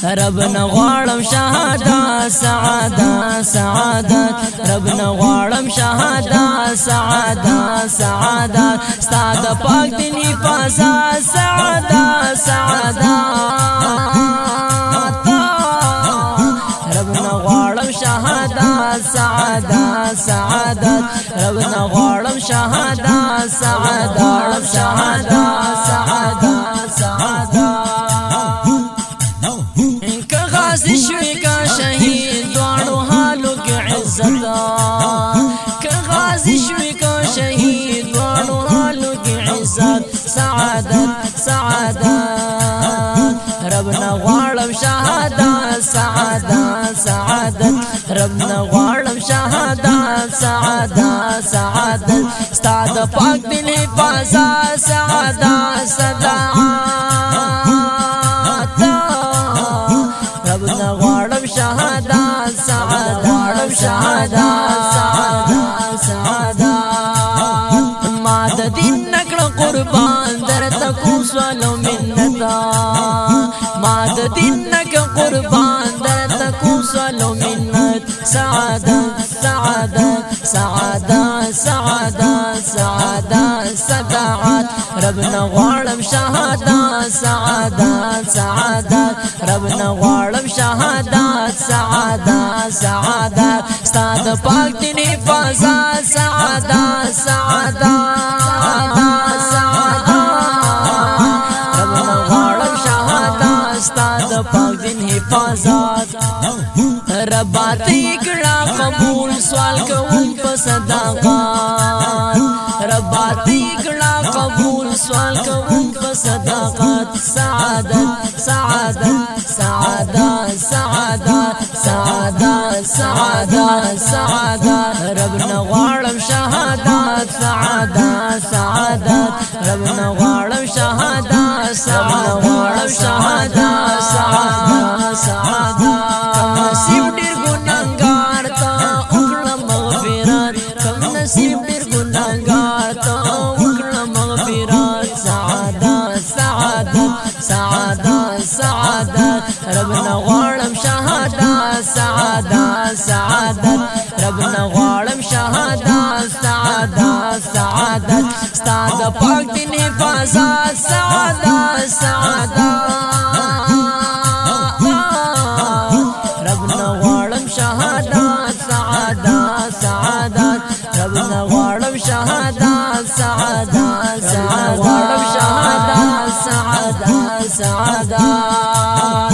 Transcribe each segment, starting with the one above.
ربنا غواړم شهادت سعادت سعادت ربنا غواړم شهادت سعادت سعادت ستا د پاک دین حفاظت سعادت سعادت ربنا غواړم شهادت سعادت سعادت ربنا غواړم شهادت سعادت سعادت سعادت سعادت که غازی شوی که شهید دوانو حالو کی عزت که غازی شوی که شهید دوانو حالو کی عزت سعادت سعادت ربنا غواړم شهادت سعادت سعادت ربنا غواړم شهادت سعادت سعادت ستا د پاک دین حفاظت سعادت سعادت ربنا غواړم شهادت سعادت غواړم شهادت سعادت سعادت ما د دین نکړه قربان درته کوم سوال او منت ما د دین نکړه قربان درته کوم سوال او منت سعادت سعادت سعادت سعادت سعادت سعادت ربنا غواړم شهادت سعادت سعادت ربنا غواړم شهادت سعادت سعادت ستا د پاک دین حفاظت سعادت سعادت ربنا غواړم شهادت ستا د پاک دین حفاظت ربا تی کړه قبول سوال کوم په صداقت ربا تی کړه قبول سوال کوم په صداقت سعادت سعادت سعادت سعادت سعادت سعادت سعادت ربنا غواړم شهادت سعادت سعادت ربنا غواړم شهادت سعادت غواړم شهادت سعادت سعادت نصیب ډیر ګناګار تا وکړه مغفرت کم نصیب ډیر ګناګار تا وکړه مغفرت سعادت سعادت سعادت سعادت ربنا غواړم شهادت سعادت سعادت ربنا غواړم شهادت سعادت سعادت ستا د پاک دین حفاظت سعادت سعادت ربنا غواړم شهادت سعادت سعادت ربنا غواړم شهادت سعادت سعادت غواړم شهادت سعادت سعادت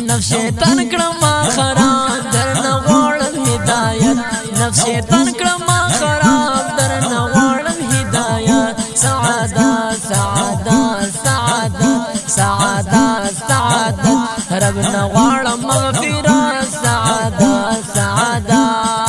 نفس شیطان کړم خراب درنه غواړم هدایت نفس شیطان کړم خراب درنه غواړم هدایت سعادت سعادت سعادت سعادت سعادت ربنا غواړم مغفرت سعادت سعادت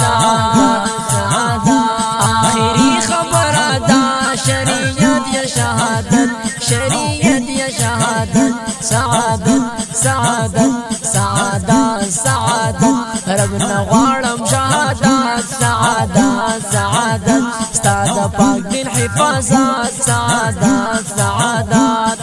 آخری خبره دا شریعت یا شهادت شریعت یا شهادت سعادت سعادت سعادت سعادت ربنا غواړم شهادت سعادت سعادت ستا د پاک دین حفاظت سعادت سعادت